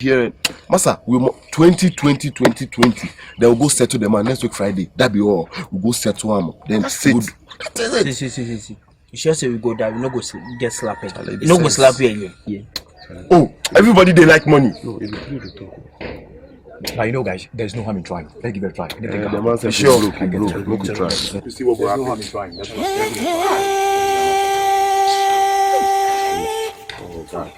Here, Massa, we 2020. Then we'll go settle the man next week Friday. That be all. We'll go settle him. Then that's it. See. You sure say we go there, we no go get slapped. You no go slap you. Yeah. Oh, everybody they like money. No, it's a to talk. Now you know, guys, there's no harm in trying. Let's give it a try. The man said, sure, look, try. You see what there's no harm in trying. That's what.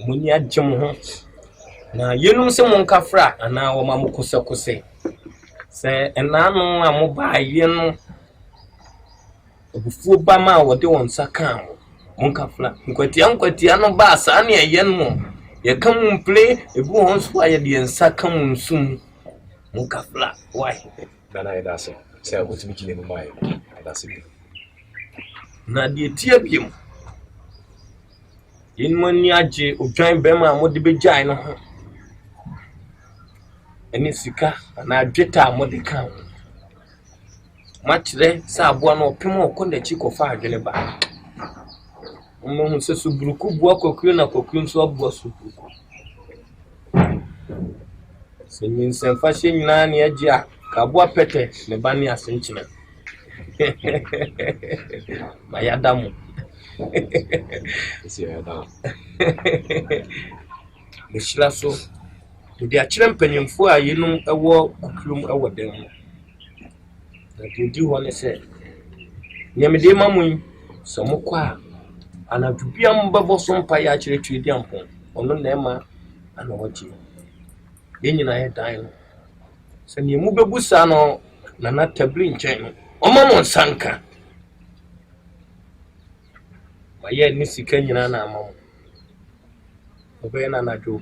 Muni ajum ho na yenum se mon kafra ana wo ma mukose se enanu amoba yenu obufu ba ma wo de won saka mon kafra nkwatia no ba sa na yenu ye kam play ebu won so aye de nsaka mun sum mon kafra why Nana ida se otimi kile no mai ida se na de tie biem in money aje odwan bema amode bejai no ho eni sika na adweta amode kan machire sa aboa no opem okonda chi kofa adwene ba mo hu se subruku bu akokuo na kokuo nso aboa subruku senin senfa hye nyina ne aje a ka aboa pete ne ba ne asenchina mayadamu esi ya da mishira so ndi akire mpanyimfo a yenum ewo kukurum ewo den na dindi ho ne se nyamede mamun so mokwa anadubia mbabo so mpa ya akire twedi ampon ono na ema ana wachi yenyina ye dan no se ne mu bebusa no na tabli nchen omamo sanka ye ni sika nyina na amam obe na najo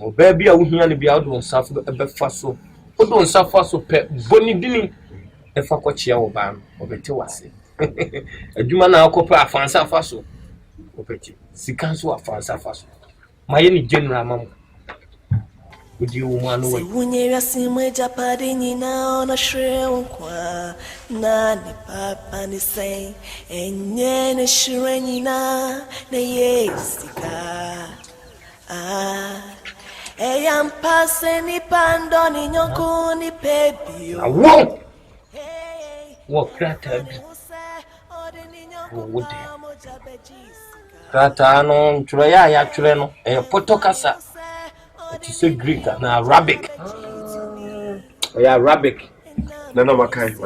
obe bia wo hia ne bia wo nsafo ebe fa so wo nsafo so pe boni dini e fa kwachia wo ba no obete wase adwuma na akopa afansa fa so obete sika so afansa fa so maye ni general amam udi wo manu we wunyewa simwe japade nyina ona shrewo kwa na ni papa ni say enye ne shre nyina na yesika eyam pase ni pando ni nyoko ni pebio wo krata bi wo de krata no tro ya tro no e potokasa it is a Greek and Arabic. Yeah, Arabic. Nana makai.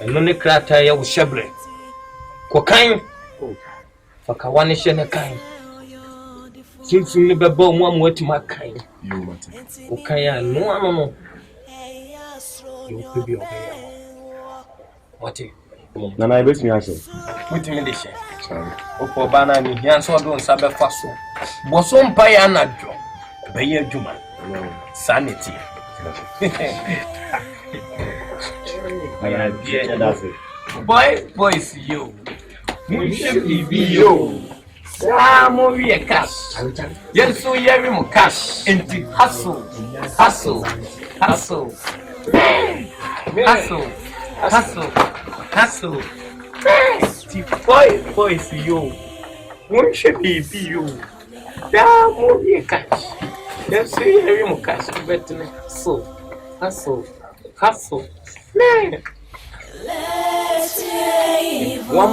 And no krata ya ushebre. Ko kan. Fakawane shene kan. Sinfu ni bebo mu amwati makai. You mate. O kan ya no. You could be okay. What? Nana I bet me answer. With me this. Sorry. Opo bana ni yanso do nsabe faso. Boso mpa ya na dwo. Beye juma. Sanity. Boys you. You. Samo we cash. Yes so yeri mo cash. Enti hustle. Boys you. Mo should be you. Samo we cash. Yes, so you have cash, but hustle. Man. Let's say One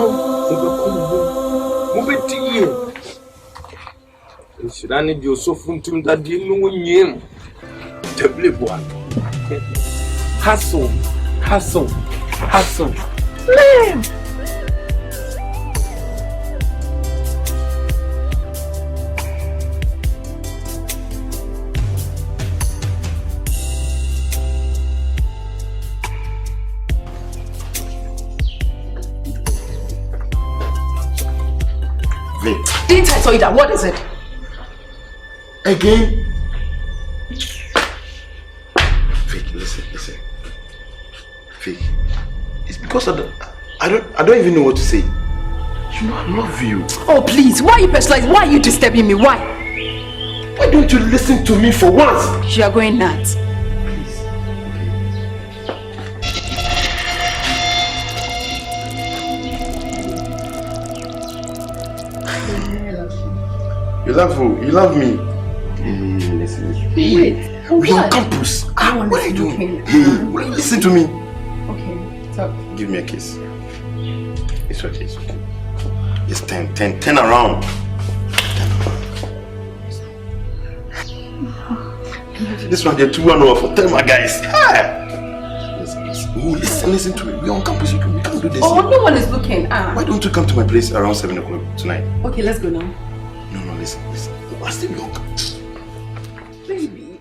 move to you. Should I need you so from that you know him? Tably one. Hustle. Man. Didn't I tell you that? What is it? Again? Vic, listen. Vic, it's because I don't even know what to say. You know I love you. Oh please, why are you personalizing? Why are you disturbing me? Why? Why don't you listen to me for once? You are going nuts. Please. You love who? You love me. Listen. Wait. We are on campus. What are you doing? Hey, listen to me. Okay, talk. Give me a kiss. It's okay. Just turn around. This one, they're 2-1 for tell my guys. Listen to me. We're on campus. We can't do this. Oh, no one is looking. Why don't you come to my place around 7 o'clock tonight? Okay, let's go now. No, listen. I still be on campus. Baby.